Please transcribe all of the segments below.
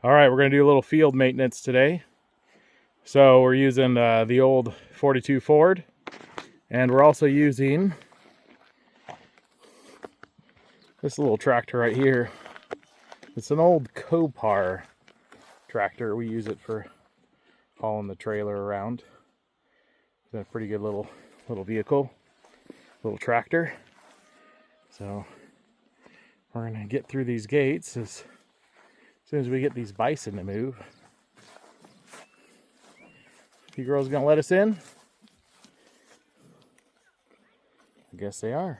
All right, we're going to do a little field maintenance today. So we're using the old 42 Ford, and we're also using this little tractor right here. It's an old Copar tractor. We use it for hauling the trailer around. It's a pretty good little vehicle, little tractor. So we're going to get through these gates as soon as we get these bison to move. You girls gonna let us in? I guess they are.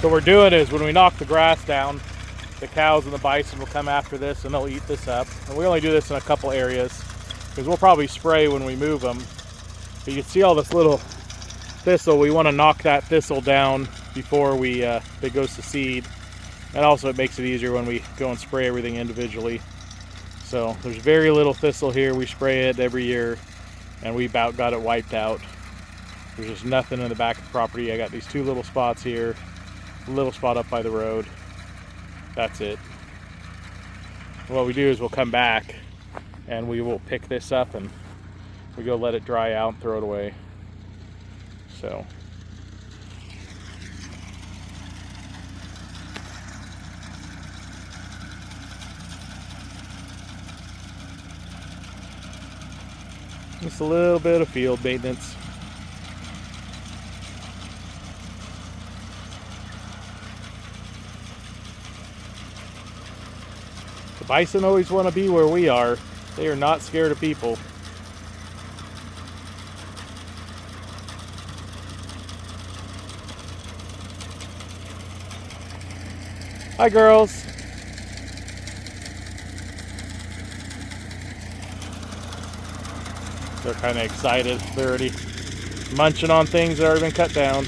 So what we're doing is when we knock the grass down, the cows and the bison will come after this and they'll eat this up. And we only do this in a couple areas because we'll probably spray when we move them. But you can see all this little thistle. We want to knock that thistle down before it goes to seed. And also it makes it easier when we go and spray everything individually. So there's very little thistle here. We spray it every year and we about got it wiped out. There's just nothing in the back of the property. I got these two little spots here, a little spot up by the road. That's it. What we do is we'll come back and we will pick this up and we go let it dry out and throw it away. So just a little bit of field maintenance. The bison always want to be where we are. They are not scared of people. Hi, girls. They're kind of excited. They're already munching on things that have already been cut down.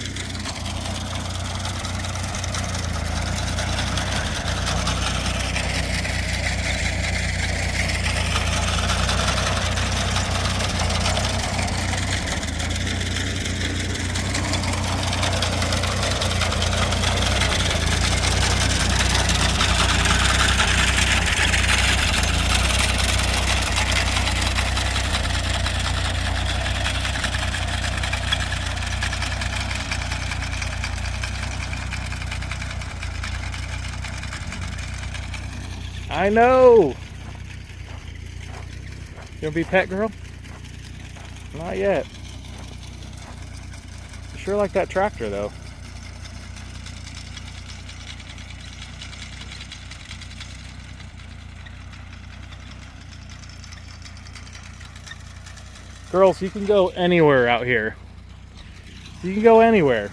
I know. You gonna be pet girl? Not yet. I sure like that tractor though. Girls, you can go anywhere out here. You can go anywhere.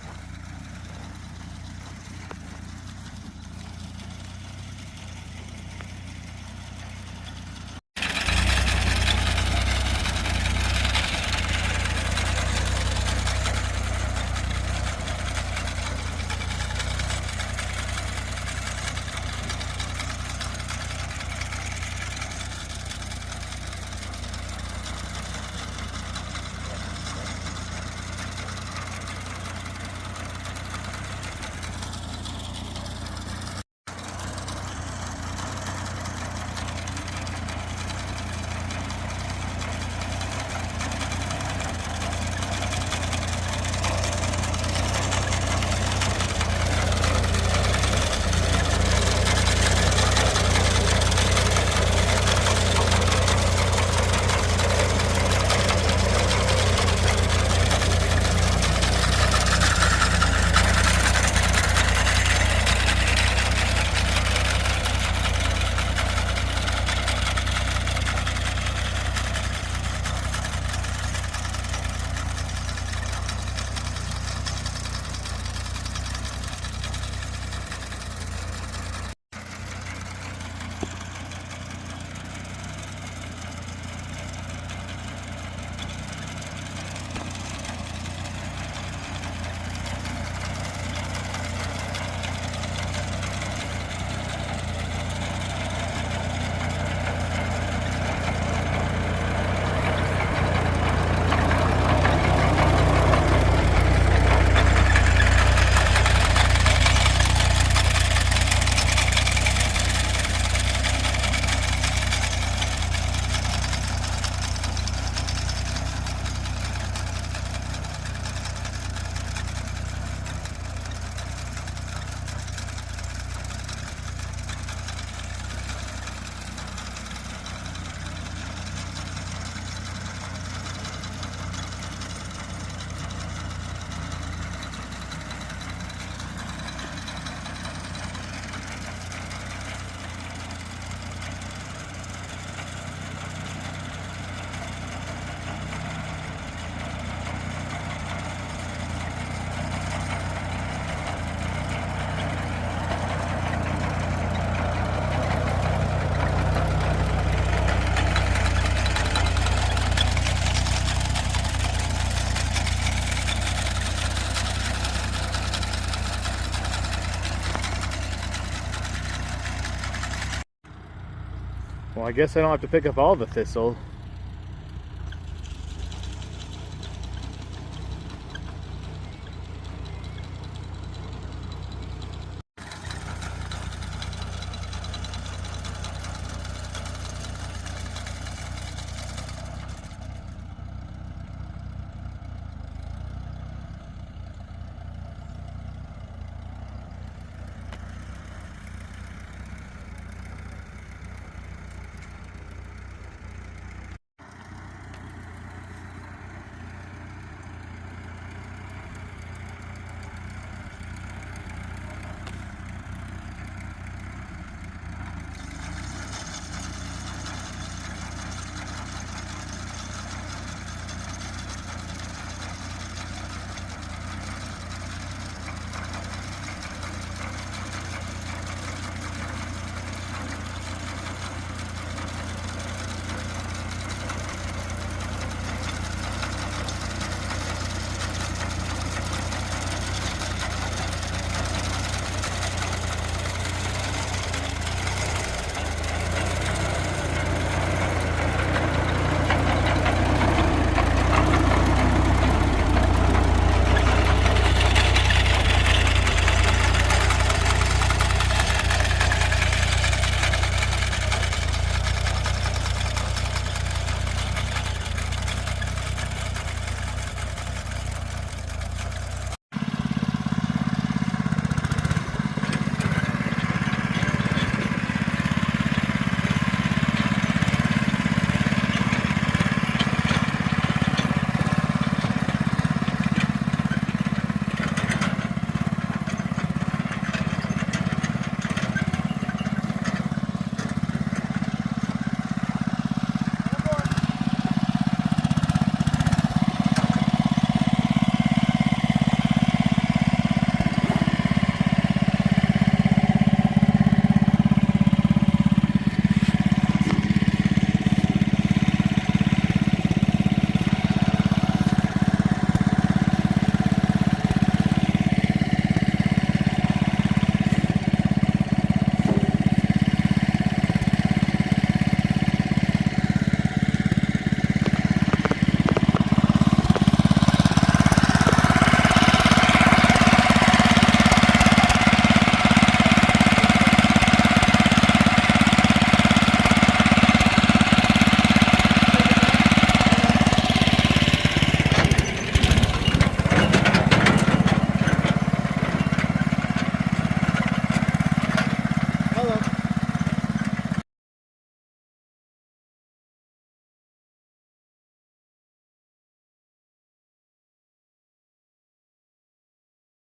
Well, I guess I don't have to pick up all the thistle.